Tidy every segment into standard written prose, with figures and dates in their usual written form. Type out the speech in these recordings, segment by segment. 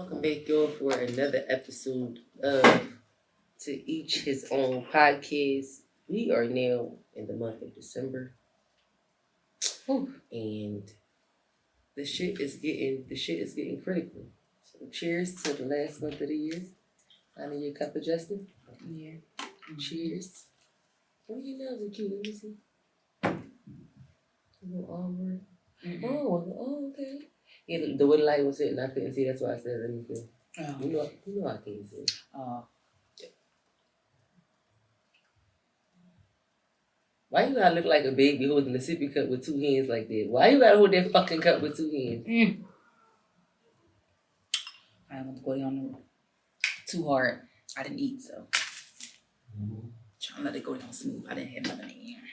Welcome back, y'all, for another episode of To Each His Own podcast. We are now in the month of December. Ooh. And the shit is getting critical. So cheers to the last month of the year. I need your cup of Justin. Yeah. Cheers. Oh, your nails are cute. Let me see. A little armor. Oh, okay. Yeah, the way the light was hitting, I couldn't see. That's why I said, let me feel. Oh. You know I can't see. Why you gotta look like a baby holding a sippy cup with two hands like that? Why you gotta hold that fucking cup with two hands? I don't want to go down too hard. I didn't eat, so trying to let it go down smooth. I didn't have nothing in here.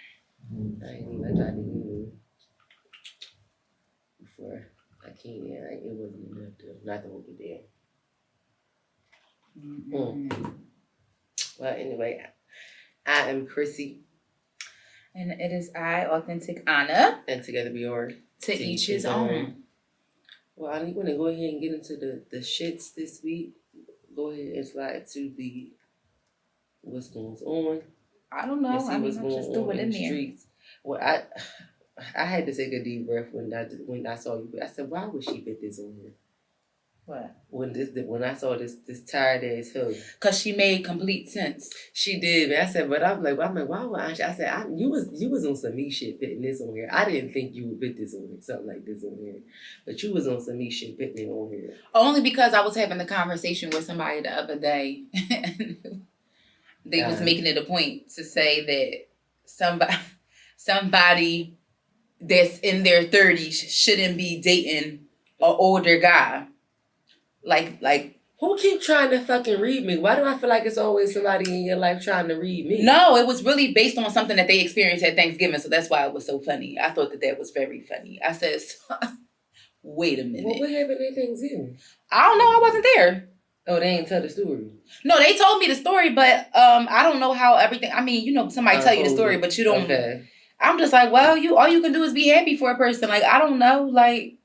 I ain't even tried to eat before I came in. It wasn't enough though. Not to hold it down. Well, anyway, I am CHRISSIE. And it is I, Authentic Anna. And together we are To Each His Own. Well, I want to go ahead and get into the shits this week. Go ahead and slide to the what's going on. I don't know. I mean, I just threw it in there. Streets. Well, I had to take a deep breath when I saw you. I said, why would she put this on here? What? When I saw this tired ass hoe. Cause she made complete sense. She did. I said, but I'm like, why would I said, you was on some me shit putting this on here. I didn't think you would put this on here, something like this on here. But you was on some me shit putting it on here. Only because I was having a conversation with somebody the other day. They was making it a point to say that somebody that's in their 30s shouldn't be dating an older guy. Like who keep trying to fucking read me? Why do I feel like it's always somebody in your life trying to read me? No, it was really based on something that they experienced at Thanksgiving, so that's why it was so funny. I thought that was very funny. I said, wait a minute. Well, what happened at Thanksgiving? I don't know. I wasn't there. Oh, they ain't tell the story. No, they told me the story, but I don't know how everything. I mean, somebody tell you the story, but you don't. Okay. I'm just like, well, all you can do is be happy for a person. Like, I don't know, like.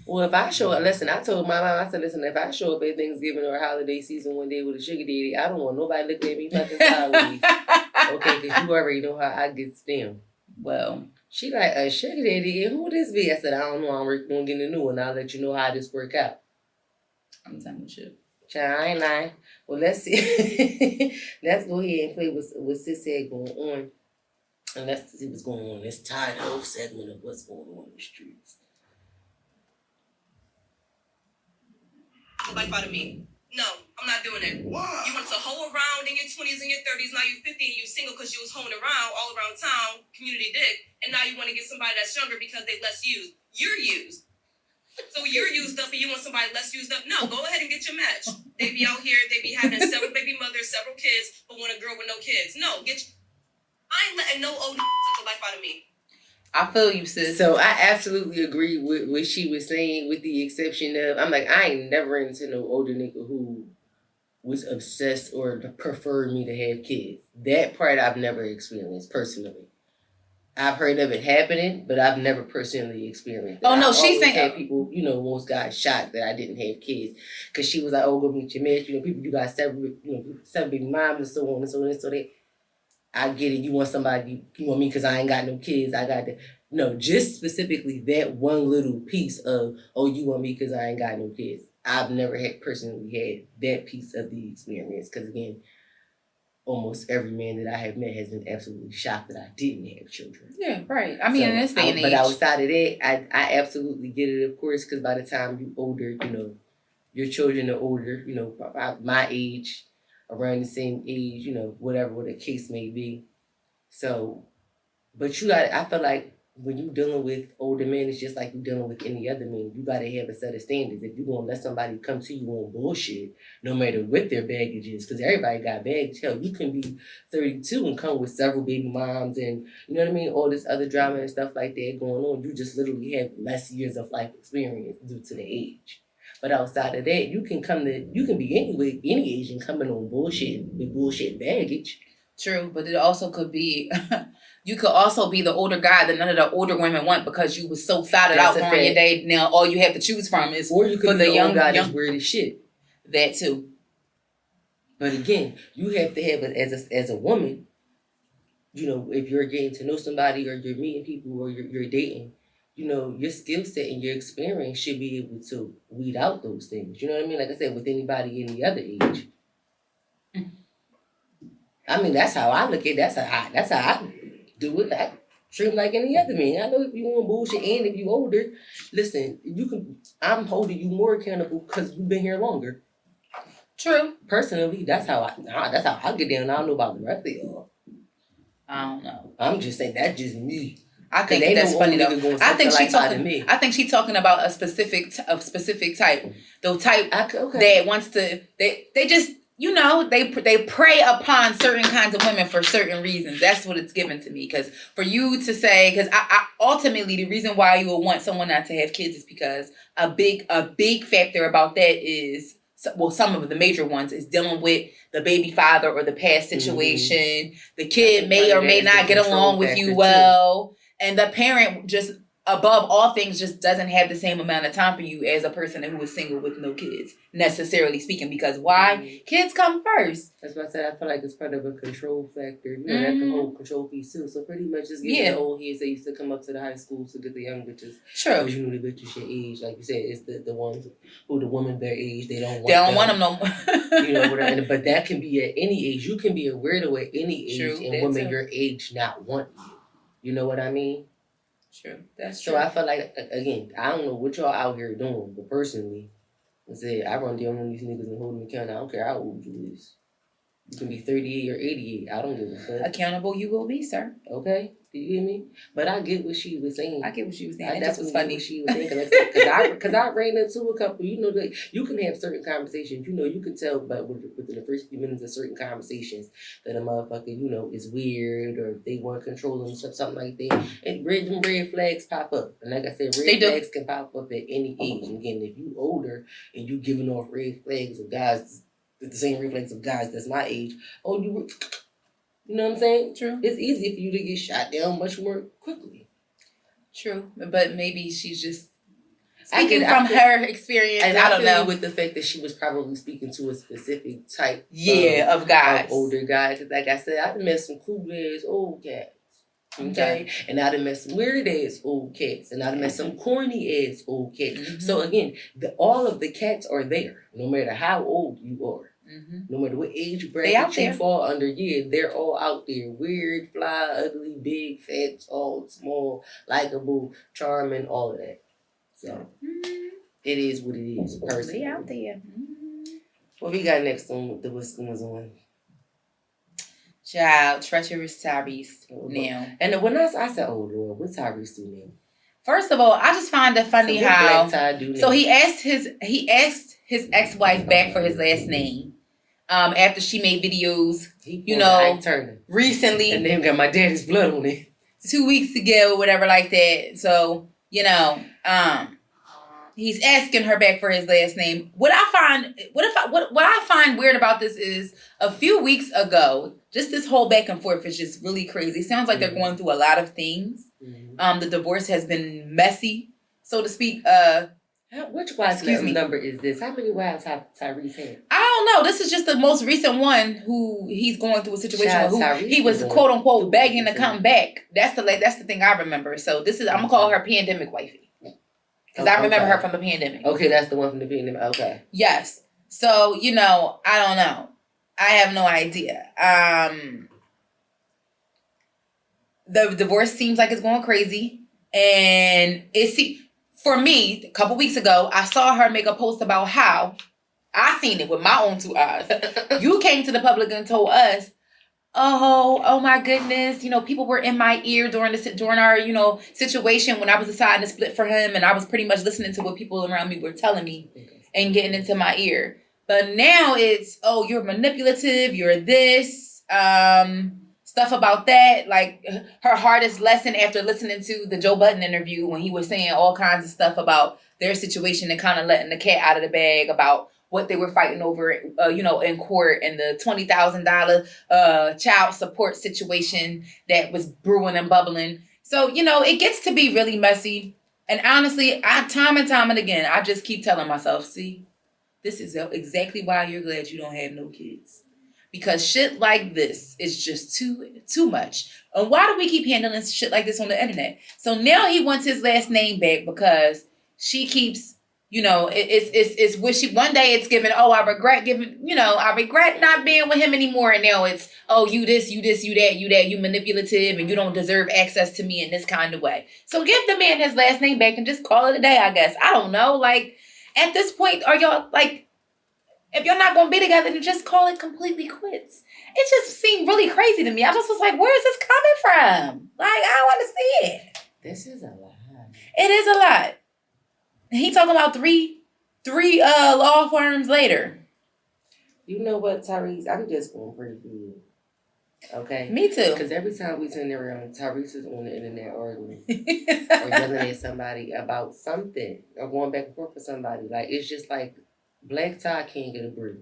Well, if I show up, listen, I told my mom, I said, listen, if I show up at Thanksgiving or holiday season one day with a sugar daddy, I don't want nobody looking at me fucking sideways. Okay, because you already know how I get down. Well, she like, a sugar daddy, and who would this be? I said, I don't know, I'm working on getting a new one. I'll let you know how this work out. I'm telling you. Child, I ain't lying. Well, let's see. Let's go ahead and play what Sis had going on. And let's see what's going on. Let's tie the whole segment of what's going on in the streets. Life out of me. No, I'm not doing it. Why? You want to hoe around in your 20s and your 30s, now you're 50 and you're single because you was hoeing around all around town, community dick, and now you want to get somebody that's younger because they less used. You're used. So you're used up and you want somebody less used up? No, go ahead and get your match. They be out here, they be having several baby mothers, several kids, but want a girl with no kids. No, I ain't letting no old take the life out of me. I feel you, sis. So I absolutely agree with what she was saying, with the exception of, I'm like, I ain't never into no older nigga who was obsessed or preferred me to have kids. That part I've never experienced personally. I've heard of it happening, but I've never personally experienced it. Oh, no, she's saying... had people, most got shocked that I didn't have kids. Because she was like, oh, go meet your match. People, you got seven baby moms and so on and so on and so that. I get it. You want somebody, you want me because I ain't got no kids. I got that. No, just specifically that one little piece of, oh, you want me because I ain't got no kids. I've never personally had that piece of the experience. Because again, almost every man that I have met has been absolutely shocked that I didn't have children. Yeah, right. I mean, in this day and age. But outside of that, I absolutely get it, of course, because by the time you're older, your children are older, my age, around the same age, whatever the case may be. So, but I feel like when you're dealing with older men, it's just like you're dealing with any other man. You got to have a set of standards. If you're going to let somebody come to you on bullshit, no matter what their baggage is, because everybody got baggage. Hell, you can be 32 and come with several baby moms and, you know what I mean, all this other drama and stuff like that going on. You just literally have less years of life experience due to the age. But outside of that, you can be any age and coming on bullshit with bullshit baggage. True, but it also could be, you could also be the older guy that none of the older women want because you was so fatted out during your day. Now all you have to choose from is or you could for be the young guy that's weird as shit. That too. But again, you have to have it as a woman. You know, if you're getting to know somebody or you're meeting people or you're dating, you know, your skill set and your experience should be able to weed out those things. You know what I mean? Like I said, with anybody any other age. I mean, that's how I look at it. That's how I do it. I treat like any other man. I know if you want bullshit and if you older, listen, I'm holding you more accountable because you've been here longer. True. Personally, that's how I get down. I don't know about the rest of y'all. I don't know. I'm just saying that's just me. I think that's funny though. I think she's talking about a specific type. The type that wants to. They just, you know, they prey upon certain kinds of women for certain reasons. That's what it's given to me. Because for you to say, because I ultimately the reason why you would want someone not to have kids is because a big factor about that is, well, some of the major ones is dealing with the baby father or the past situation. Mm-hmm. The kid may or may not get along with you well. And the parent just, above all things, just doesn't have the same amount of time for you as a person who is single with no kids, necessarily speaking. Because why? Mm-hmm. Kids come first. That's what I said. I feel like it's part of a control factor. You know, that's the whole control piece too. So pretty much just getting the old heads that used to come up to the high school to get the young bitches. Sure. Because you know the bitches your age. Like you said, it's the ones who the women their age, they don't want them no more. You know, whatever. But that can be at any age. You can be a weirdo at any age. True, and women your age not want you. You know what I mean? True. That's true. So I feel like, again, I don't know what y'all out here doing, but personally, I run down on these niggas and hold them accountable. I don't care how old you is. You can be 38 or 88. I don't give a fuck. Accountable you will be, sir. Okay? Do you hear me? But I get what she was saying. That was funny. What she was saying. Because I ran into a couple, you know, like, you can have certain conversations. You know, you can tell but within the first few minutes of certain conversations that a motherfucker, you know, is weird or if they want to control them, something like that. And red flags pop up. And like I said, red flags can pop up at any age. And again, if you older and you giving off red flags of guys, the same red flags of guys that's my age, you know what I'm saying? True. It's easy for you to get shot down much more quickly. True. But maybe she's just speaking from her experience. And I don't know. With the fact that she was probably speaking to a specific type of guys. Of older guys. Because like I said, I've met some cool ass old cats. Okay? And I've met some weird ass old cats. And I've met some corny ass old cats. Mm-hmm. So again, all of the cats are there. No matter how old you are. Mm-hmm. No matter what age bracket you fall under, they're all out there. Weird, fly, ugly, big, fat, tall, small, likable, charming, all of that. So it is what it is. Personally, they out there. Mm-hmm. What we got next on the What's Going On? Child, Treacherous Tyrese now. And when I said, oh Lord, what's Tyrese do now? First of all, I just find it funny how. So he asked his ex-wife back for his last name. After she made videos, recently. And then got my daddy's blood on it. 2 weeks ago or whatever like that. So, he's asking her back for his last name. What I find weird about this is a few weeks ago, just this whole back and forth is just really crazy. It sounds like they're going through a lot of things. Mm-hmm. The divorce has been messy, so to speak. Which wife number is this? How many wives have Tyrese had? I don't know. This is just the most recent one who he's going through a situation who he was quote unquote begging to come back. That's the thing I remember. So this is I'm gonna call her pandemic wifey because I remember her from the pandemic. Okay, that's the one from the pandemic. Okay. Yes. So I don't know. I have no idea. The divorce seems like it's going crazy, and for me, a couple weeks ago, I saw her make a post about how I seen it with my own 2 eyes. You came to the public and told us, oh my goodness, people were in my ear during our, situation when I was deciding to split for him, and I was pretty much listening to what people around me were telling me and getting into my ear. But now it's, you're manipulative, you're this, stuff about that, like her hardest lesson after listening to the Joe Budden interview when he was saying all kinds of stuff about their situation and kind of letting the cat out of the bag about what they were fighting over, in court, and the $20,000 child support situation that was brewing and bubbling. So, it gets to be really messy. And honestly, time and time and again, I just keep telling myself, see, this is exactly why you're glad you don't have no kids. Because shit like this is just too much. And why do we keep handling shit like this on the internet? So now he wants his last name back because she keeps, it's wishy. One day it's given, I regret not being with him anymore. And now it's, you this, you that, you manipulative, and you don't deserve access to me in this kind of way. So give the man his last name back and just call it a day, I guess. I don't know. Like, at this point, are y'all, like, if you're not going to be together, then just call it completely quits. It just seemed really crazy to me. I just was like, where is this coming from? Like, I want to see it. This is a lot. It is a lot. He talking about three law firms later. You know what, Tyrese? I'm just going pretty good. Okay? Me too. Because every time we turn around, Tyrese is on the internet arguing or yelling at somebody about something or going back and forth with somebody. Like, it's just like Black Tie can't get a break.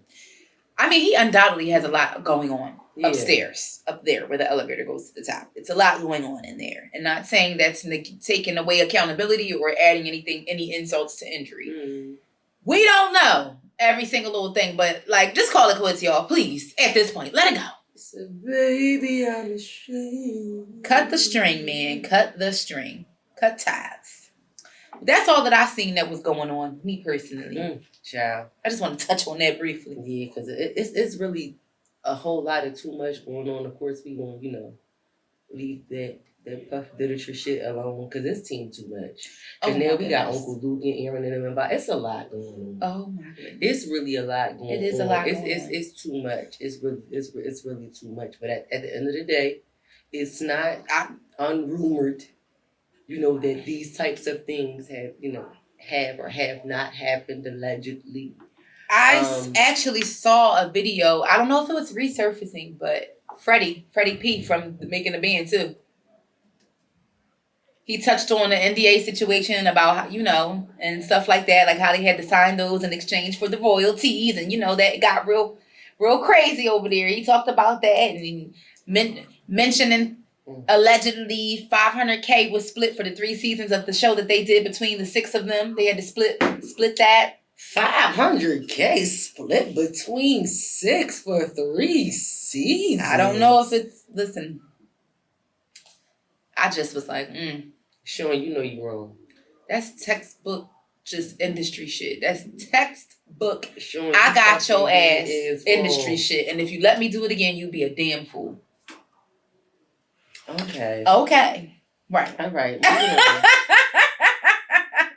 I mean, he undoubtedly has a lot going on upstairs, up there where the elevator goes to the top. It's a lot going on in there. And not saying that's taking away accountability or adding any insults to injury. Mm. We don't know every single little thing, but like, just call it quits, y'all. Please, at this point, let it go. So, baby, I'm ashamed. Cut the string, man. Cut the string. Cut ties. That's all that I seen that was going on, me personally. Child. I just want to touch on that briefly. Yeah, because it's really a whole lot of too much going on. Of course, we gonna, leave that puff literature shit alone because it's too much. Because now we got Uncle Luke and Aaron and them involved. It's a lot going on. Oh my goodness. It's really a lot going on. It is a lot going on. It's too much. It's really too much. But at the end of the day, it's not unrumored, that these types of things have or have not happened allegedly. I actually saw a video. I don't know if it was resurfacing, but Freddie P from Making the Band too. He touched on the NDA situation about how, and stuff like that, like how they had to sign those in exchange for the royalties, and that got real crazy over there. He talked about that and mentioning allegedly $500K was split for the 3 seasons of the show that they did between the 6 of them. They had to split that. $500K split between 6 for 3 seasons. I don't know if it's, listen, I just was like, Sean, you wrong. That's textbook just industry shit. That's textbook. Sean, I got your ass industry shit. And if you let me do it again, you'd be a damn fool. Okay. Right. All right.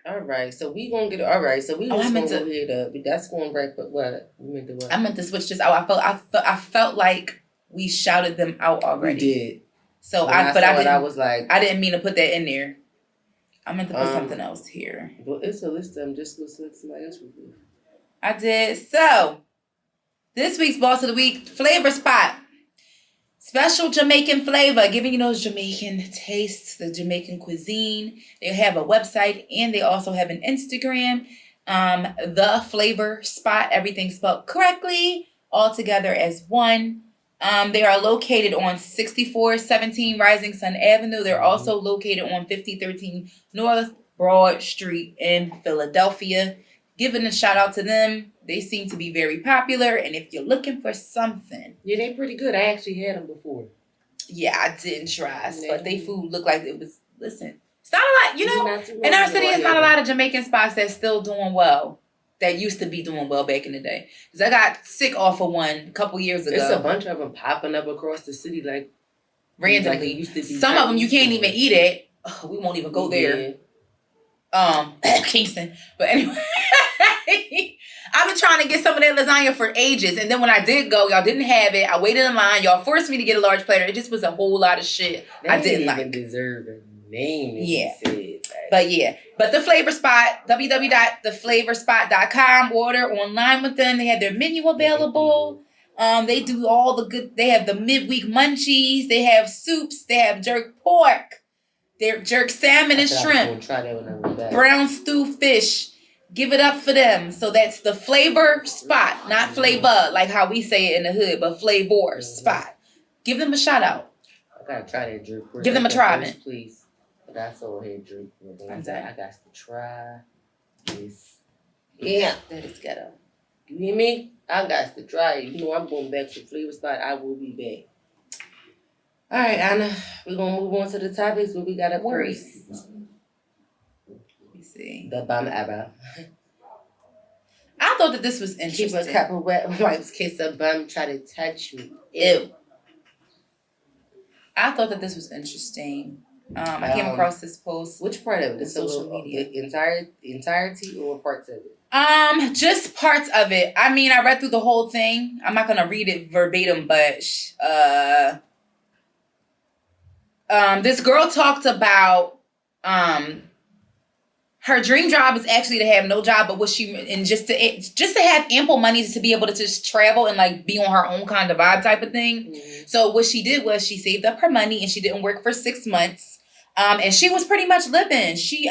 All right. So we gonna get. All right. So we just gonna go ahead up. That's going right. But what? You meant to what? I meant to switch this out. I felt like we shouted them out already. We did. So I was like, I didn't mean to put that in there. I meant to put something else here. Well, it's a list. I'm just gonna select somebody else. I did. So this week's Boss of the Week, Flavor Spot. Special Jamaican flavor, giving you those Jamaican tastes, the Jamaican cuisine. They have a website and they also have an Instagram. The Flavor Spot, everything spelled correctly, all together as one. They are located on 6417 Rising Sun Avenue. They're also located on 5013 North Broad Street in Philadelphia. Giving a shout out to them. They seem to be very popular. And if you're looking for something. Yeah, they're pretty good. I actually had them before. Yeah, I didn't try. But they food looked like it was, listen, it's not a lot, in our city, it's not a lot of Jamaican spots that's still doing well. That used to be doing well back in the day. Because I got sick off of one a couple years ago. There's a bunch of them popping up across the city like randomly. Like it used to be. Some of them you can't even eat it. Oh, we won't even go there. Kingston. But anyway, I've been trying to get some of that lasagna for ages. And then when I did go, y'all didn't have it. I waited in line. Y'all forced me to get a large platter. It just was a whole lot of shit I didn't like. Deserve a name. Yeah. But the Flavor Spot, www.theflavorspot.com. Order online with them. They have their menu available. They do all the good. They have the midweek munchies. They have soups. They have jerk pork. They're jerk salmon and shrimp. Brown stew fish. Give it up for them. So that's the flavor spot, not flavor, like how we say it in the hood, but flavor spot. Give them a shout out. I gotta try that drink. Give them a try, man. Please. But I saw her drink. I said, I got to try this. Yeah. That is ghetto. You hear me? I got to try it. You know I'm going back to flavor spot. I will be back. All right, Anna. We're going to move on to the topics. What we got up first? Let me see. The bum ever. I thought that this was interesting. Keep a couple wet wipes, kiss a bum, try to touch me. Ew. I thought that this was interesting. I came across this post. Which part of it? Social media. The entirety or parts of it? Just parts of it. I mean, I read through the whole thing. I'm not gonna read it verbatim, but this girl talked about her dream job is actually to have no job, but just to have ample money to be able to just travel and like be on her own kind of vibe type of thing. Mm-hmm. So what she did was she saved up her money and she didn't work for 6 months. And she was pretty much living. She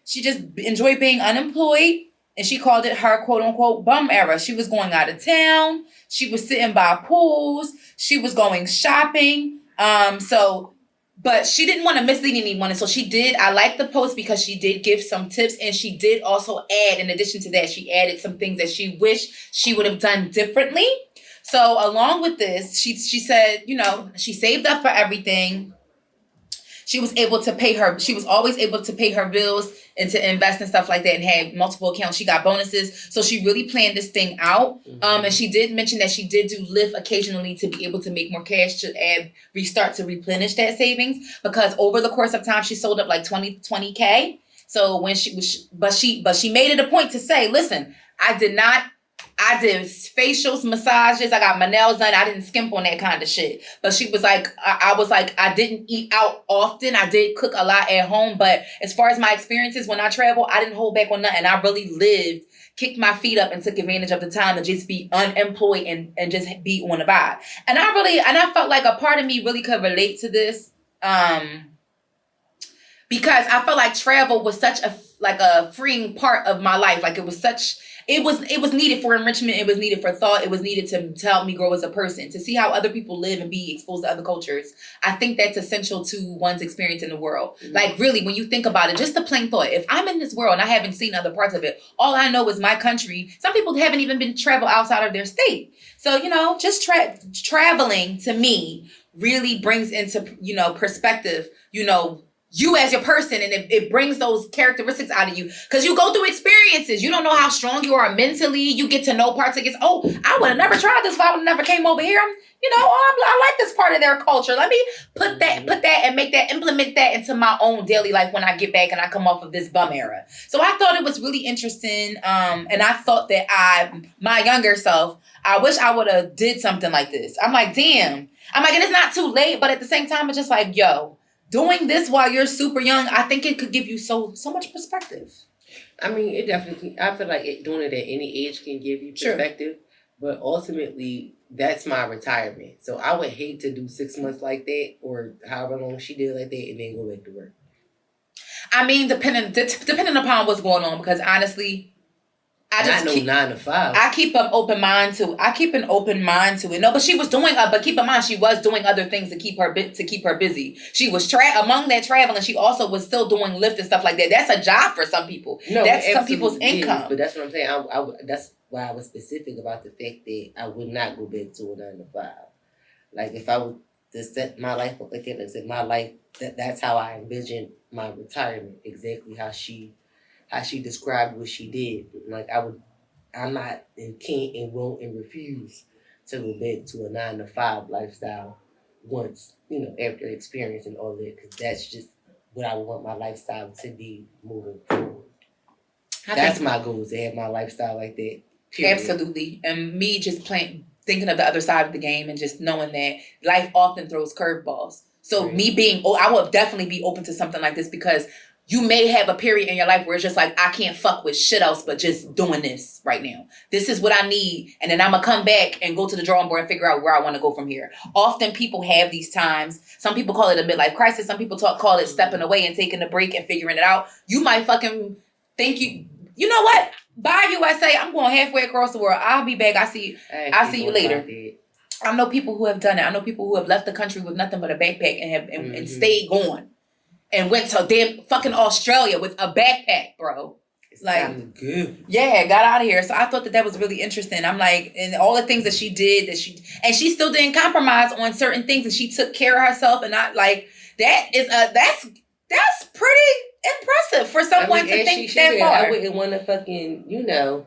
just enjoyed being unemployed, and she called it her quote unquote bum era. She was going out of town. She was sitting by pools. She was going shopping. But she didn't want to mislead anyone. And so she did. I like the post because she did give some tips. And she did also add, in addition to that, she added some things that she wished she would have done differently. So along with this, she said, she saved up for everything. She was always able to pay her bills and to invest and stuff like that and had multiple accounts. She got bonuses. So she really planned this thing out. Mm-hmm. And she did mention that she did do Lyft occasionally to be able to make more cash to restart to replenish that savings, because over the course of time, she sold up like 20K. So when she made it a point to say, listen, I did facials, massages. I got my nails done. I didn't skimp on that kind of shit. But she was like, I was like, I didn't eat out often. I did cook a lot at home. But as far as my experiences when I travel, I didn't hold back on nothing. I really lived, kicked my feet up and took advantage of the time to just be unemployed and just be on the vibe. And I felt like a part of me really could relate to this. Because I felt like travel was such a freeing part of my life. Like it was needed for enrichment. It was needed for thought. It was needed to help me grow as a person, to see how other people live and be exposed to other cultures. I think that's essential to one's experience in the world. Mm-hmm. Like really, when you think about it, just the plain thought, if I'm in this world and I haven't seen other parts of it, all I know is my country. Some people haven't even been travel outside of their state. So, just traveling to me really brings into, perspective, you as your person, and it brings those characteristics out of you, because you go through experiences. You don't know how strong you are mentally. You get to know parts of it. I would have never tried this if I would have never came over here. I like this part of their culture. Let me put that and implement that into my own daily life when I get back and I come off of this bum era. So I thought it was really interesting. And I thought that my younger self, I wish I would have did something like this. I'm like, damn. I'm like, and it's not too late, but at the same time, it's just like, yo, doing this while you're super young, I think it could give you so much perspective. I mean, it definitely, I feel like doing it at any age can give you perspective. Sure. But ultimately, that's my retirement. So I would hate to do 6 months like that, or however long she did like that, and then go back to work. I mean, depending upon what's going on, because honestly, I know 9 to 5. I keep an open mind to it. No, but she was doing. But keep in mind, she was doing other things to keep her busy. She was among that traveling. She also was still doing Lyft and stuff like that. That's a job for some people. No, that's some people's income. But that's what I'm saying. I that's why I was specific about the fact that I would not go back to a 9 to 5. Like if I would to set my life up like that, and set my life, that's how I envisioned my retirement. Exactly how she described what she did. Like I'm not and can't and won't and refuse to go back to a 9 to 5 lifestyle once, after experiencing all that, because that's just what I want my lifestyle to be moving forward. That's my goal, is to have my lifestyle like that. Period. Absolutely. And me just thinking of the other side of the game and just knowing that life often throws curveballs. So right. I would definitely be open to something like this, because you may have a period in your life where it's just like, I can't fuck with shit else but just doing this right now. This is what I need. And then I'm going to come back and go to the drawing board and figure out where I want to go from here. Often people have these times. Some people call it a midlife crisis. Some people call it stepping away and taking a break and figuring it out. You might fucking think You know what? Bye, USA. I'm going halfway across the world. I'll be back. I'll see you later. I know people who have done it. I know people who have left the country with nothing but a backpack and have and stayed gone. And went to damn fucking Australia with a backpack, bro. It's like, good. Yeah, got out of here. So I thought that was really interesting. I'm like, and all the things that she did, and she still didn't compromise on certain things, and she took care of herself, and not like that is that's pretty impressive for someone to think that far. I wouldn't want to fucking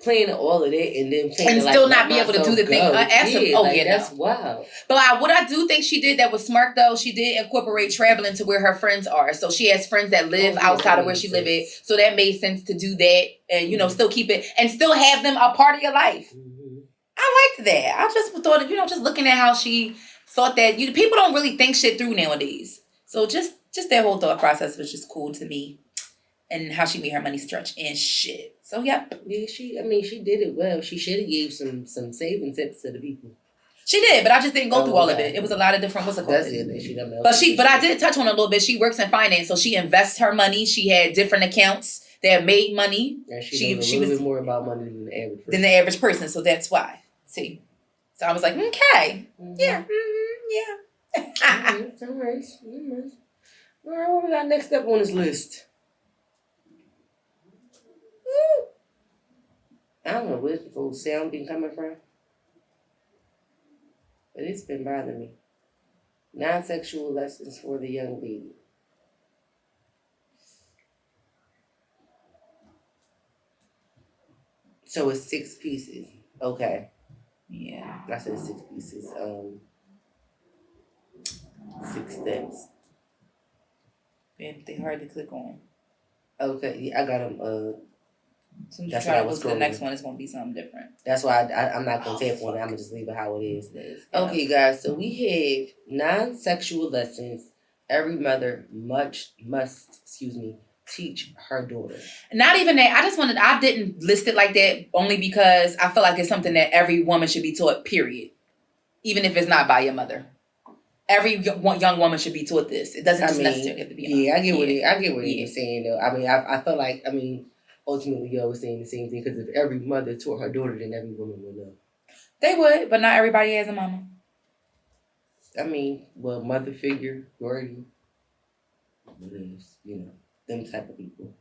plan all of that and then and still not be able to do the thing. That's wild. But what I do think she did that was smart though. She did incorporate traveling to where her friends are. So she has friends that live outside of where she live at. So that made sense to do that and still keep it and still have them a part of your life. Mm-hmm. I liked that. I just thought just looking at how she thought that people don't really think shit through nowadays. So just that whole thought process was just cool to me. And how she made her money stretch and shit. So, yep. Yeah, she did it well. She should have gave some saving tips to the people. She did, but I just didn't go through all of it. It was a lot of different, what's it called? That's it. She done but I did touch on it a little bit. She works in finance, so she invests her money. She had different accounts that made money. And she was a little bit more about money than the average person. So that's why. See? So I was like, okay. Mm-hmm. Yeah. Mm-hmm. Yeah. All right. All right, what we got next up on this list? I don't know where the old sound been coming from, but it's been bothering me. Non-sexual lessons for the young baby. So it's 6 pieces. Okay. Yeah. I said 6 pieces. 6 steps. Yeah, they hard to click on. Okay, yeah, I got them. So that's why I was the next one is going to be something different. That's why I'm not going to tap on it. I'm going to just leave it how it is. Okay, guys. So we have non-sexual lessons. Every mother must teach her daughter. Not even that. I didn't list it like that only because I feel like it's something that every woman should be taught, period. Even if it's not by your mother. Every young woman should be taught this. It doesn't necessarily have to be. Yeah, I get what you're saying though. I mean, I feel like ultimately y'all was saying the same thing because if every mother taught her daughter, then every woman would know. They would, but not everybody has a mama. I mean, well, mother figure, guardian, them type of people.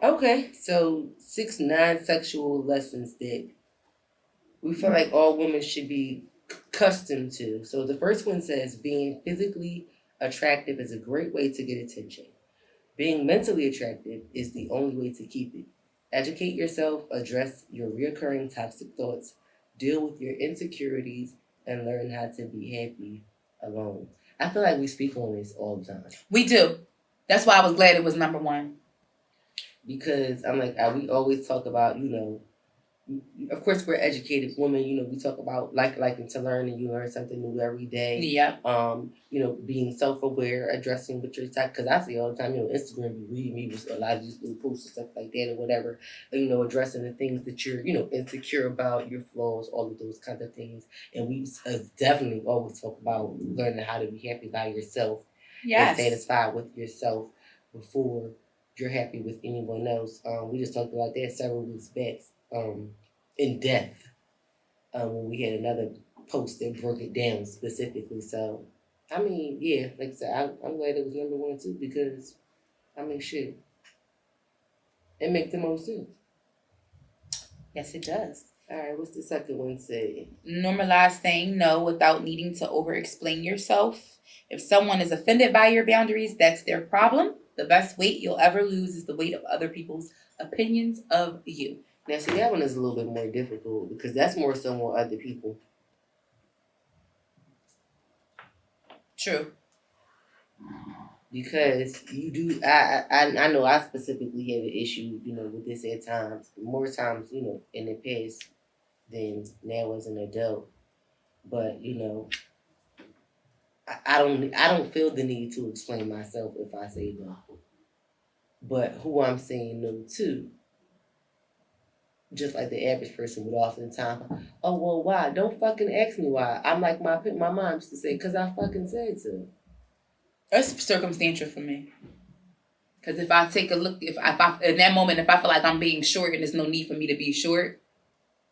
Okay, so 6 non-sexual lessons that we feel like all women should be accustomed to. So the first one says being physically attractive is a great way to get attention. Being mentally attractive is the only way to keep it. Educate yourself, address your recurring toxic thoughts, deal with your insecurities, and learn how to be happy alone. I feel like we speak on this all the time. We do. That's why I was glad it was number 1. Because I'm like, we always talk about, of course we're educated women, we talk about liking to learn and you learn something new every day. Yeah. Being self-aware, addressing what you're type, because I see all the time, Instagram be reading me with a lot of these little posts and stuff like that or whatever, addressing the things that you're, insecure about, your flaws, all of those kinds of things. And we definitely always talk about learning how to be happy by yourself. Yes. And satisfied with yourself before you're happy with anyone else. We just talked about that several weeks back. In depth when we had another post that broke it down specifically. So, I mean, yeah, like I said, I'm glad it was number 1 too because, shit, it makes the most sense. Yes, it does. All right, what's the second one say? Normalize saying no without needing to over-explain yourself. If someone is offended by your boundaries, that's their problem. The best weight you'll ever lose is the weight of other people's opinions of you. Now, see, that one is a little bit more difficult because that's more so on other people. True. Because you do, I know I specifically have an issue, with this at times. More times, in the past than now as an adult. But, I don't feel the need to explain myself if I say no. But who I'm saying no to, just like the average person would oftentimes, oh, well, why? Don't fucking ask me why. I'm like my mom used to say, because I fucking said so. That's circumstantial for me. Because if I take a look, if I in that moment, if I feel like I'm being short and there's no need for me to be short,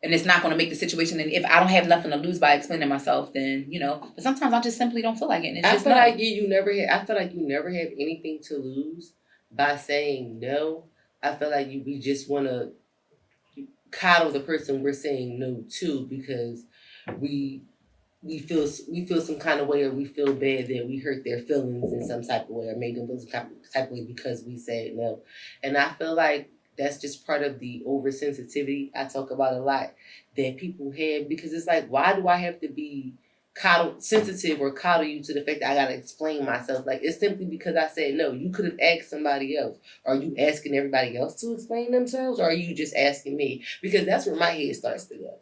and it's not going to make the situation, and if I don't have nothing to lose by explaining myself, then, you know, but sometimes I just simply don't feel like it. And it's I just feel no. like you never have anything to lose by saying no. I feel like we just want to coddle the person we're saying no to because we feel some kind of way, or we feel bad that we hurt their feelings in some type of way, or made them feel some type of way because we said no. And I feel like that's just part of the oversensitivity I talk about a lot that people have, because it's like, why do I have to be sensitive or coddle you to the fact that I gotta explain myself? Like, it's simply because I said no. You could have asked somebody else. Are you asking everybody else to explain themselves, or are you just asking me? Because that's where my head starts to go.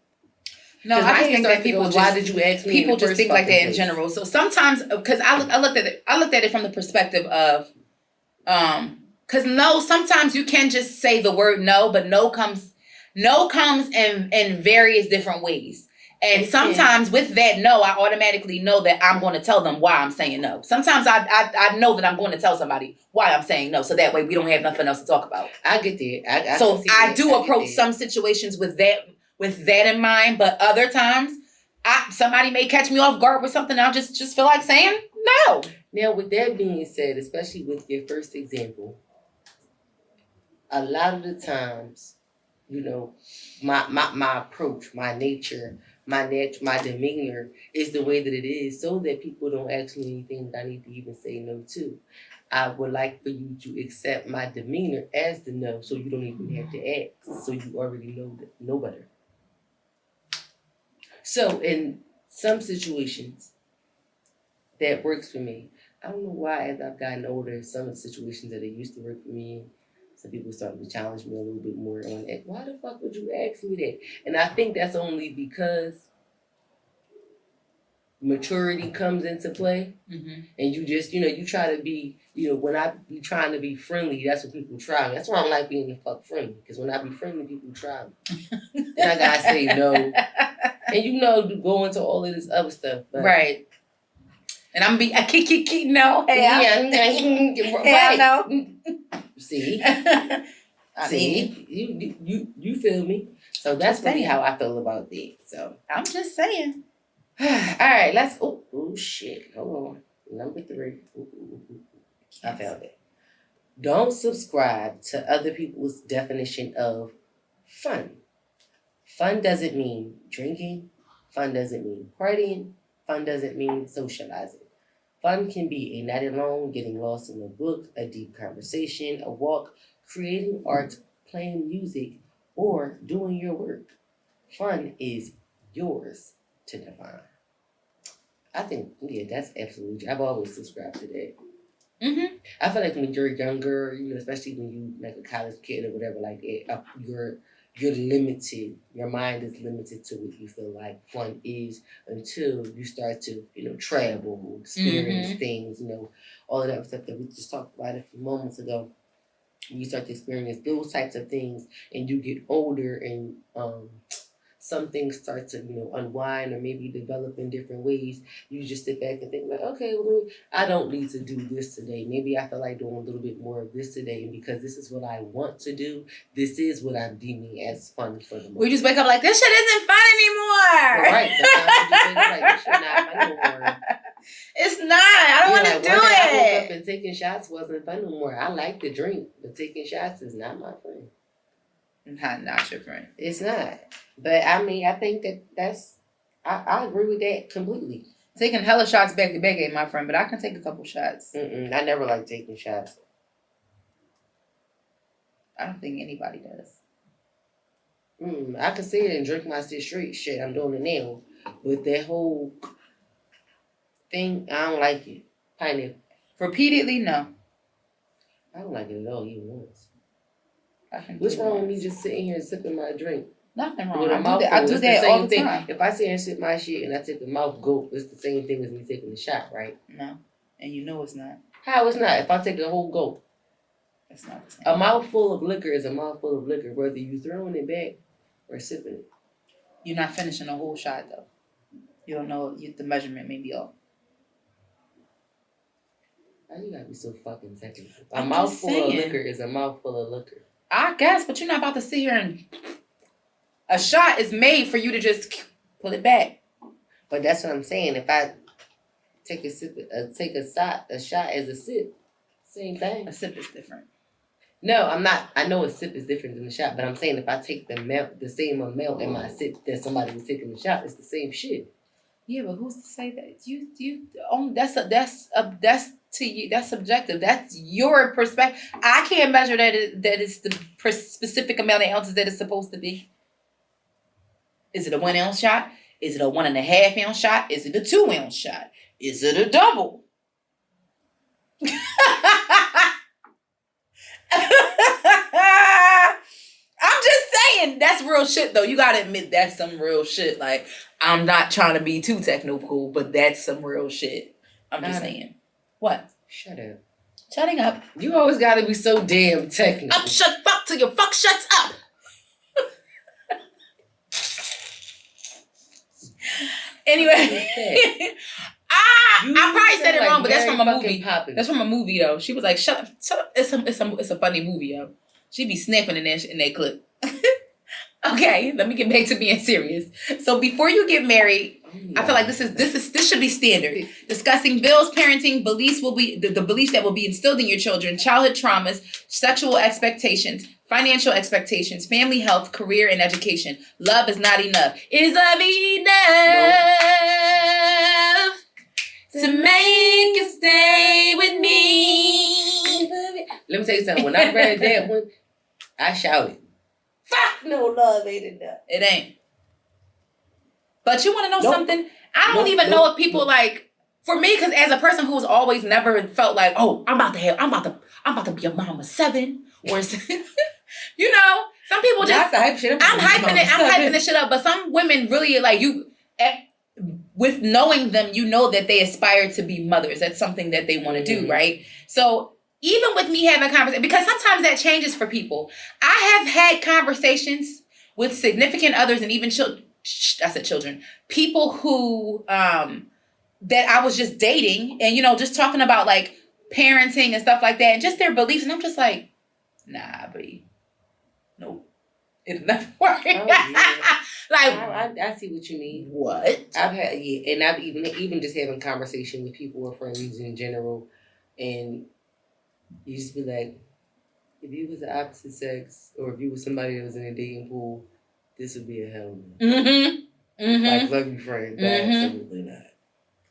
No, I think that people just, why did you ask me? People just think like that in general. So sometimes, because I looked at it from the perspective of, because no, sometimes you can just say the word no, but no comes in various different ways. And sometimes with that no, I automatically know that I'm going to tell them why I'm saying no. Sometimes I know that I'm going to tell somebody why I'm saying no, so that way we don't have nothing else to talk about. I get that. So I do approach some situations with that in mind, but other times somebody may catch me off guard with something and I'll just feel like saying no. Now, with that being said, especially with your first example, a lot of the times, you know, my approach, my nature, my demeanor is the way that it is, so that people don't ask me anything that I need to even say no to. I would like for you to accept my demeanor as the no, so you don't even have to ask, so you already know better. So in some situations, that works for me. I don't know why, as I've gotten older, some of the situations that it used to work for me, some people started to challenge me a little bit more on it. Why the fuck would you ask me that? And I think that's only because maturity comes into play. Mm-hmm. And you just, you try to be, when I be trying to be friendly, that's what people try me. That's why I don't like being the fuck friendly. Because when I be friendly, people try me. Then I gotta say no. And go into all of this other stuff. But right. And I'm I keep no. Hey, yeah, right. No. See, you feel me? So that's really how I feel about that. So I'm just saying. All right, let's. Oh shit! Hold on. Number 3. I found it. Don't subscribe to other people's definition of fun. Fun doesn't mean drinking. Fun doesn't mean partying. Fun doesn't mean socializing. Fun can be a night alone, getting lost in a book, a deep conversation, a walk, creating art, playing music, or doing your work. Fun is yours to define. I think, that's absolutely. I've always subscribed to that. Mm-hmm. I feel like when you're younger, especially when you like a college kid or whatever like that, you're limited. Your mind is limited to what you feel like fun is until you start to, travel, experience things, all of that stuff that we just talked about a few moments ago. You start to experience those types of things and you get older and some things start to, unwind or maybe develop in different ways. You just sit back and think like, okay, well, I don't need to do this today. Maybe I feel like doing a little bit more of this today. And because this is what I want to do, this is what I'm deeming as fun for the moment. We just wake up like, this shit isn't fun anymore. Well, right. Sometimes you just wake up like, this shit not fun no more. It's not. I don't want to do it. I woke up and taking shots wasn't fun no more. I like to drink, but taking shots is not my friend. Not your friend. It's not. But I think I agree with that completely. Taking hella shots back to back ain't my friend, but I can take a couple shots. I never like taking shots. I don't think anybody does. I can sit and drink my shit straight. I'm doing it now. But that whole thing, I don't like it. Pineapple. Repeatedly, no. I don't like it at all, even once. What's wrong with me just sitting here and sipping my drink? Nothing wrong. I do that all the time. If I sit here and sip my shit and I take the mouth gulp, it's the same thing as me taking the shot, right? No. And you know it's not. How it's not? If I take the whole gulp. It's not the same. A mouthful of liquor is a mouthful of liquor, whether you throwing it back or sipping it. You're not finishing a whole shot, though. You don't know. The measurement may be off. Why you gotta be so fucking technical? A I'm mouthful just of saying. liquor is a mouthful of liquor. I guess, but you're not about to sit here and... A shot is made for you to just pull it back. But that's what I'm saying. If I take a sip, take a shot as a sip, same thing. A sip is different. No, I'm not. I know a sip is different than a shot, but I'm saying if I take the same amount in my sip that somebody was taking the shot, it's the same shit. Yeah, but who's to say that? That's to you. That's subjective. That's your perspective. I can't measure that it's the specific amount of ounces that it's supposed to be. Is it a 1 ounce shot? Is it a 1.5 ounce shot? Is it a 2 ounce shot? Is it a double? I'm just saying, that's real shit though. You gotta admit that's some real shit. Like, I'm not trying to be too technical, but that's some real shit. I'm just saying. What? Shut up. Shutting up. You always gotta be so damn technical. Shut fuck till your fuck shuts up. Anyway. I probably said it wrong, but that's from a movie. That's from a movie though. She was like, shut up. It's a funny movie, yo. She be snapping in that clip. Okay, let me get back to being serious. So before you get married, I feel like this should be standard. Discussing bills, parenting, beliefs will be the beliefs that will be instilled in your children, childhood traumas, sexual expectations, financial expectations, family health, career, and education. Love is not enough. Is love enough to make you stay with me? Let me tell you something. When I read that one, I shouted. Fuck no, love ain't enough. It ain't. But you want to know something? I don't even know if people like, for me, because as a person who's always never felt like, oh, I'm about to be a mom of 7, or you know, some people just hype shit up. I'm hyping this shit up, but some women really like with knowing them, you know that they aspire to be mothers. That's something that they want to do, right? So even with me having a conversation, because sometimes that changes for people. I have had conversations with significant others and even children. I said children. People who that I was just dating and, you know, just talking about like parenting and stuff like that and just their beliefs. And I'm just like, nah, buddy. Nope. It'll never work. Oh, yeah. Like, I see what you mean. What? I've had, and I've even just having conversation with people or friends in general, and you just be like, if you was the opposite sex, or if you was somebody that was in a dating pool, this would be a hell no. Like, love you, friend. Absolutely not.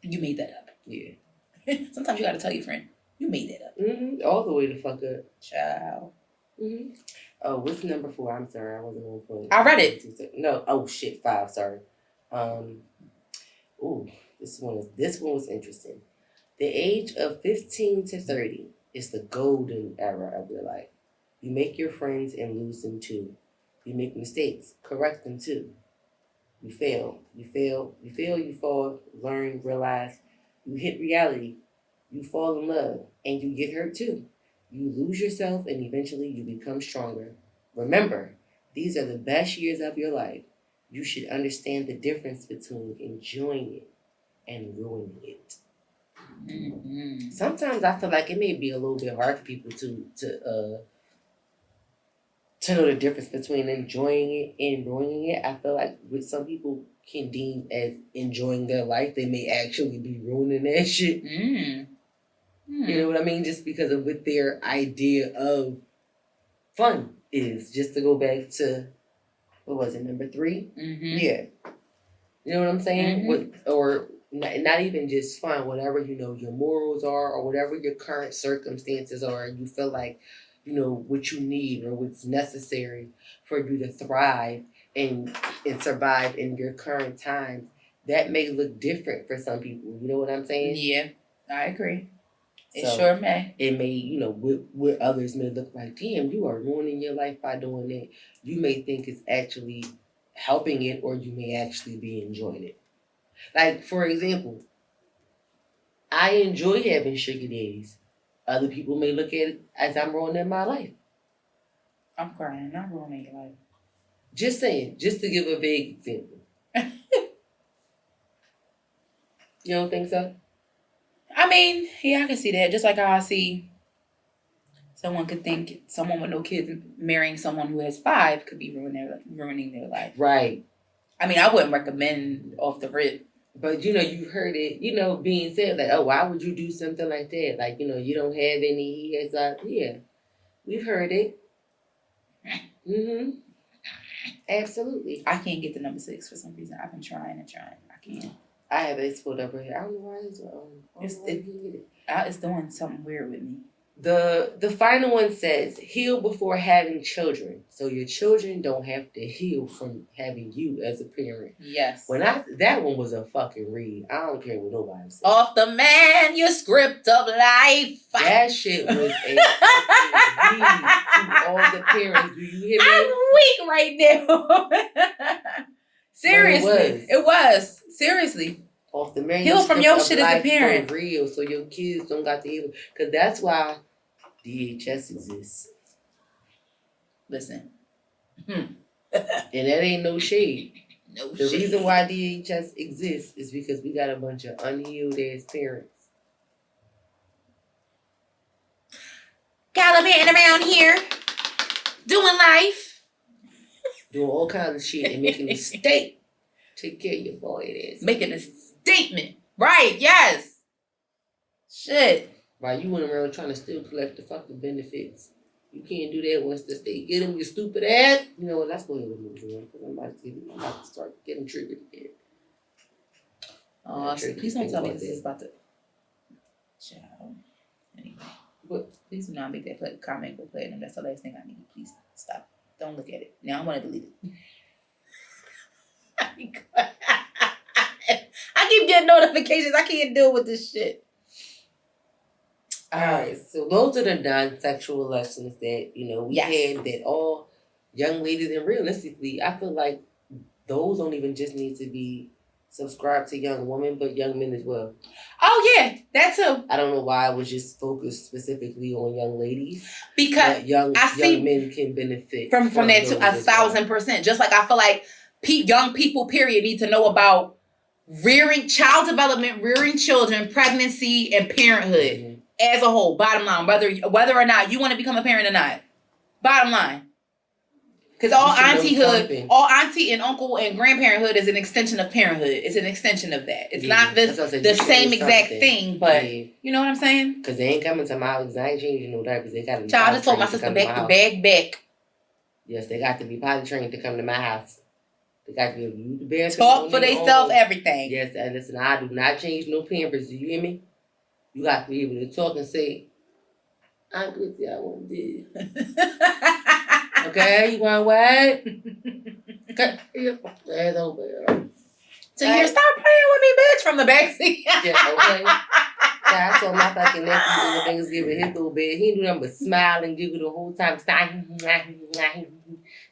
You made that up. Yeah. Sometimes you gotta tell your friend, you made that up. All the way the fuck up. Child. Oh, what's number 4? I'm sorry, I wasn't on point. I read it. No, oh shit, 5. Sorry. This one was interesting. The age of 15 to 30 is the golden era of your life. You make your friends and lose them too. You make mistakes, correct them too. You fail, you fall, learn, realize. You hit reality. You fall in love, and you get hurt too. You lose yourself, and eventually you become stronger. Remember, these are the best years of your life. You should understand the difference between enjoying it and ruining it. Sometimes I feel like it may be a little bit hard for people to know the difference between enjoying it and ruining it. I feel like what some people can deem as enjoying their life, they may actually be ruining that shit. You know what I mean? Just because of what their idea of fun is. Just to go back to, what was it, number 3? Yeah. You know what I'm saying? Or not even just fun, whatever, you know, your morals are or whatever your current circumstances are, you feel like, you know, what you need or what's necessary for you to thrive and survive in your current times. That may look different for some people. You know what I'm saying? Yeah, I agree. It So, sure may. It may, you know, what others may look like, damn, you are ruining your life by doing that. You may think it's actually helping it, or you may actually be enjoying it. Like, for example, I enjoy having sugar daddies. Other people may look at it as I'm ruining my life. I'm crying. I'm ruining your life. Just saying, just to give a vague example. You don't think so? I mean, yeah, I can see that. Just like how I see someone could think someone with no kids marrying someone who has 5 could be ruining their life. Right. I mean, I wouldn't recommend off the rip. But, you've heard it, being said, like, oh, why would you do something like that? Like, you don't have any, he has, yeah. We've heard it. Mm-hmm. Absolutely. I can't get the number 6 for some reason. I've been trying. I can't. I have it pulled up right here. I don't know why It's doing something weird with me. The final one says, heal before having children. So your children don't have to heal from having you as a parent. Yes. That one was a fucking read. I don't care what nobody says. Off the manuscript of life. That shit was a fucking read to all the parents. Do you hear me? I'm weak right now. Seriously. It was. Seriously. Off the manuscript heal from your of shit as a parent. For real, so your kids don't got to heal. Because that's why DHS exists. Listen. And that ain't no shade. The reason why DHS exists is because we got a bunch of unhealed ass parents. Gallivanting around here. Doing life. Doing all kinds of shit and making a mistake. Take care of your boy ass. Making a statement. Right, yes. Shit. Right, you went around trying to still collect the fucking benefits. You can't do that once the state get them, you stupid ass. You know what, that's what it was doing. Because I'm about to start getting triggered again. Oh, please don't tell me this is about to... Child. Anyway. What? Please do not make that comment go play them. That's the last thing I need. Please stop. Don't look at it. Now I want to delete it. I keep getting notifications. I can't deal with this shit. Alright, so those are the non-sexual lessons that, we had that all young ladies, and realistically, I feel like those don't even just need to be subscribed to young women, but young men as well. Oh, yeah, that too. I don't know why I was just focused specifically on young ladies. Because young men can benefit from that too, 1,000%. Just like I feel like young people, period, need to know about child development, rearing children, pregnancy, and parenthood as a whole. Bottom line, whether or not you want to become a parent or not. Bottom line. Because all auntie and uncle and grandparenthood is an extension of parenthood. It's an extension of that. It's not the same exact thing, but you know what I'm saying? Because they ain't coming to my house. I ain't changing no diapers. They got to be Child, I just told my sister bag back. Yes, they got to be potty trained to come to my house. They got to be able to use the bathroom. Talk for themselves, everything. Yes, and listen, I do not change no Pampers. Do you hear me? You got to be able to talk and say, I'm good, I want this. Okay, you want what? Okay, ass over. So you stop playing with me, bitch, from the backseat. Yeah, okay. Yeah, I told my fucking nephew in the Thanksgiving his little bed, he ain't do nothing but smile and giggle the whole time.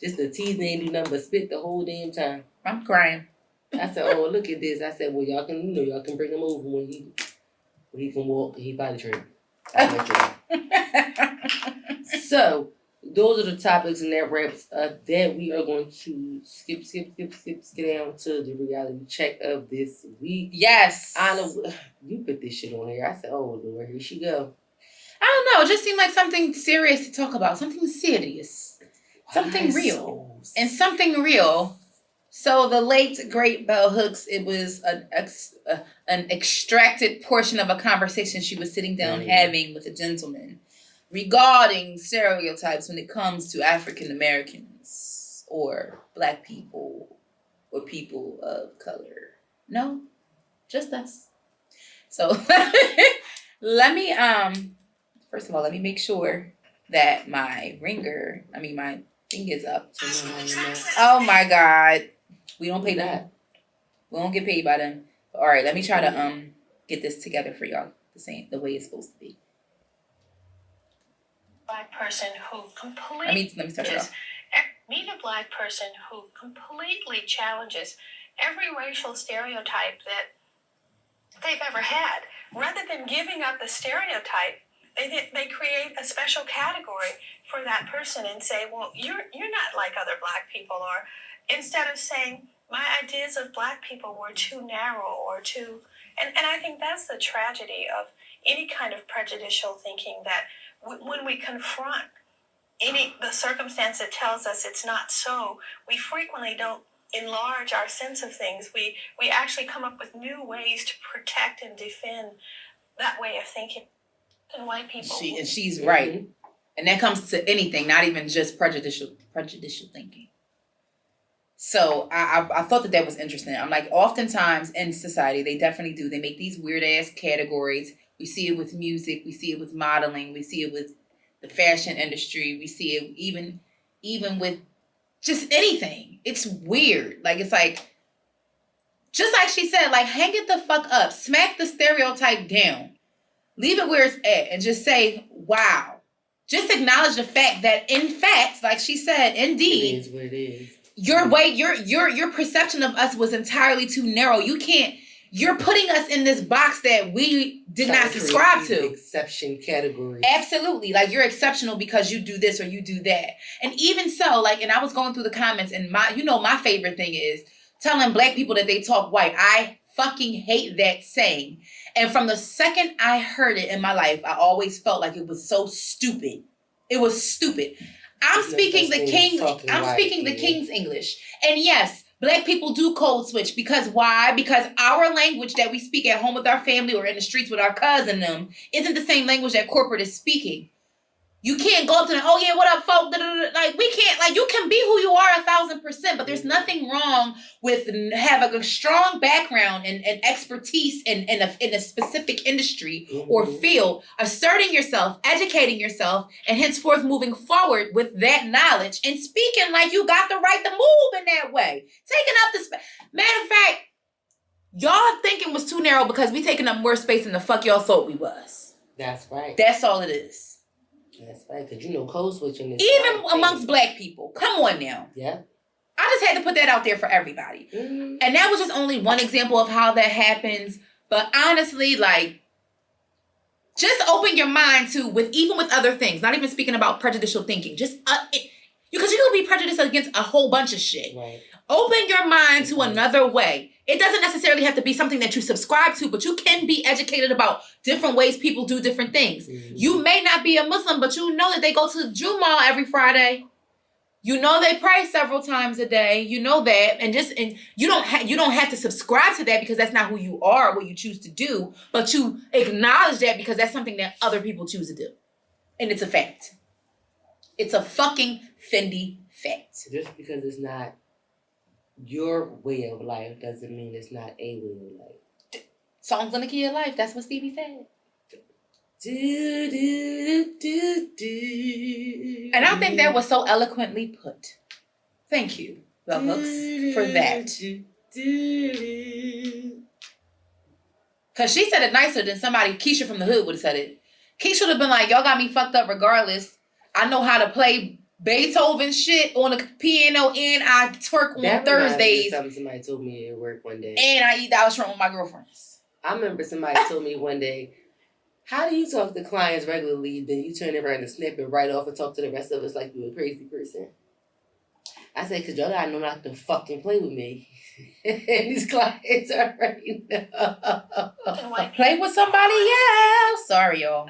Just the teeth ain't do nothing but spit the whole damn time. I'm crying. I said, oh, look at this. I said, well, y'all can bring him over when he can walk and he body trained. So, those are the topics and that wraps up that we are going to skip down to the reality check of this week. Yes. Anna, you put this shit on here. I said, oh, Lord, here she go. I don't know. It just seemed like something serious to talk about. Something serious. Something real. And something real. So the late, great Bell Hooks, it was an extracted portion of a conversation she was sitting down having with a gentleman regarding stereotypes when it comes to African Americans or Black people or people of color. No, just us. So let me, first of all, let me make sure that my thing is up. Oh my God. We don't pay that. We don't get paid by them. All right, let me try to get this together for y'all the way it's supposed to be. Black person who completely let me start it off. Meet a Black person who completely challenges every racial stereotype that they've ever had. Rather than giving up the stereotype, they create a special category for that person and say, well, you're not like other Black people, or instead of saying, my ideas of Black people were too narrow or too, and I think that's the tragedy of any kind of prejudicial thinking, that when we confront the circumstance that tells us it's not so, we frequently don't enlarge our sense of things. We actually come up with new ways to protect and defend that way of thinking. And white people. She's right. And that comes to anything, not even just prejudicial thinking. So I thought that was interesting. I'm like, oftentimes in society, they definitely do. They make these weird ass categories. We see it with music. We see it with modeling. We see it with the fashion industry. We see it even with just anything. It's weird. Like, it's like, just like she said, like, hang it the fuck up. Smack the stereotype down. Leave it where it's at and just say, wow. Just acknowledge the fact that, in fact, like she said, indeed, it is what it is. Your perception of us was entirely too narrow. You're putting us in this box that we did not subscribe to. Exception category. Absolutely. Like, you're exceptional because you do this or you do that. And even so, like, and I was going through the comments, and my favorite thing is telling Black people that they talk white. I fucking hate that saying. And from the second I heard it in my life, I always felt like it was so stupid. It was stupid. I'm speaking the King's English. And yes, Black people do code switch. Because why? Because our language that we speak at home with our family or in the streets with our cousin them isn't the same language that corporate is speaking. You can't go up to them, oh yeah, what up, folk? Like, we can't, like, you can be who you are 1,000%, but there's nothing wrong with having a strong background and expertise in a specific industry or field, asserting yourself, educating yourself, and henceforth moving forward with that knowledge and speaking like you got the right to move in that way. Taking up the space. Matter of fact, y'all thinking was too narrow because we taking up more space than the fuck y'all thought we was. That's right. That's all it is. That's right, because code switching is even amongst Black people. Come on now. Yeah. I just had to put that out there for everybody. Mm-hmm. And that was just only one example of how that happens. But honestly, like, just open your mind to, even with other things, not even speaking about prejudicial thinking, just, because you could be prejudiced against a whole bunch of shit. Right. Open your mind to another way. It doesn't necessarily have to be something that you subscribe to, but you can be educated about different ways people do different things. Mm-hmm. You may not be a Muslim, but you know that they go to the Jummah every Friday. You know they pray several times a day. You know that, and you don't have to subscribe to that because that's not who you are, what you choose to do. But you acknowledge that because that's something that other people choose to do, and it's a fact. It's a fucking Fendi fact. Just because it's not your way of life doesn't mean it's not a way of life. Songs on the key of life. That's what Stevie said. Do, do, do, do. And I think that was so eloquently put. Thank you, Bell Hooks, for that. Because she said it nicer than Keisha from the hood would have said it. Keisha would have been like, y'all got me fucked up regardless. I know how to play Beethoven shit on the piano, and I twerk on Thursdays. Somebody told me at work one day. And I eat dollar shrimp with my girlfriends. I remember somebody told me one day, how do you talk to clients regularly, then you turn around and snap it right off and talk to the rest of us like you're a crazy person? I said, because y'all gotta know not to fucking play with me. And these clients already know. Play with somebody else. Sorry, y'all.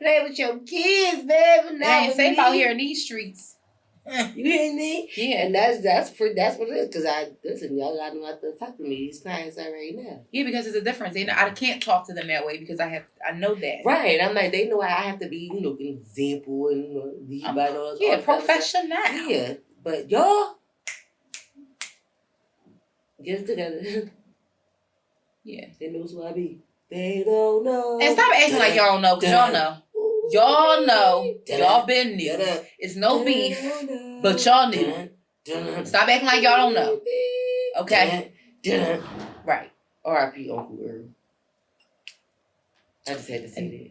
Play with your kids, baby. It ain't safe out here in these streets. You hear me? Yeah. And that's what it is. Because y'all gotta know not to talk to me. These clients already know. Yeah, because there's a difference. I can't talk to them that way because I know that. Right. I'm like, they know I have to be, an example and lead by all. Yeah, professional. Yeah. But y'all get it together. Yeah. They knows who I be. They don't know. And stop acting like y'all don't know, because y'all know. Y'all know. Y'all been new. It's no beef, but y'all knew. Stop acting like y'all don't know. Okay? Right. R.I.P. Uncle Earl. I just had to say that.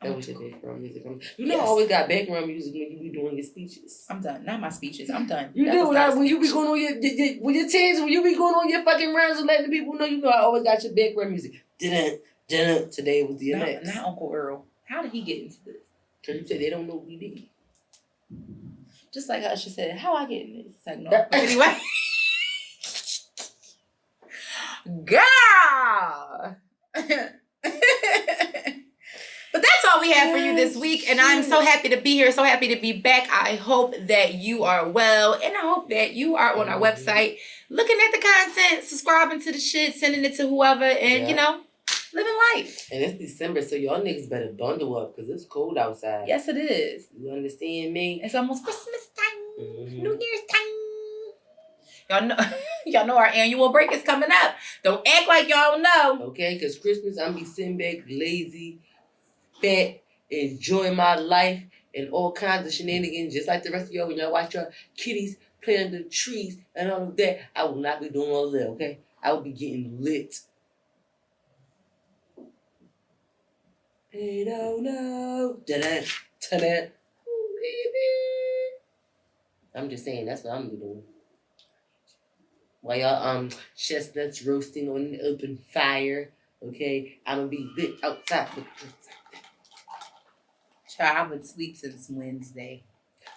That was your background music. I always got background music when you be doing your speeches. I'm done. Not my speeches. I'm done. You do when you be going on your teams, when you be going on your fucking rounds and letting the people know, I always got your background music. Today was the event. Not Uncle Earl. How did he get into this? Because you said they don't know what we did. Just like Usher said, how I get in this? Like, no. But anyway. Girl! But that's all we have for you this week. And I'm so happy to be here, so happy to be back. I hope that you are well. And I hope that you are on our website looking at the content, subscribing to the shit, sending it to whoever, and, you know, living life. And it's December, so y'all niggas better bundle up because it's cold outside. Yes, it is. You understand me? It's almost Christmas time, New Year's time. Y'all know our annual break is coming up. Don't act like y'all don't know. Okay, because Christmas, I'm be sitting back lazy, fat, enjoying my life and all kinds of shenanigans, just like the rest of y'all when y'all watch your kitties play under the trees and all of that. I will not be doing all that, okay? I will be getting lit. They don't know. Da-da, ta-da. Ooh, baby. I'm just saying, that's what I'm doing. While y'all chestnuts roasting on an open fire, okay? I'm gonna be lit outside with Child, I've been asleep since Wednesday.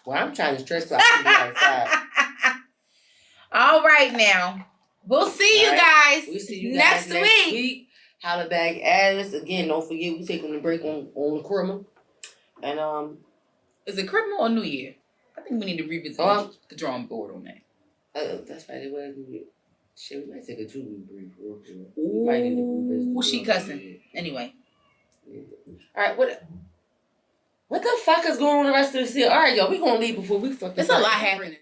well, I'm trying to stretch so I can be outside. All right now. We'll see you guys We'll see you next guys next week. Holla back at us. Again, don't forget we taking a break on Christmas. And Is it Christmas or New Year? I think we need to revisit the drawing board on that. that's right, it was shit, we might take a 2-week break real quick. We might need to Ooh, she cussing. Anyway. Alright, what the fuck is going on the rest of this year? Alright, y'all, we gonna leave before we fucking There's a lot happening.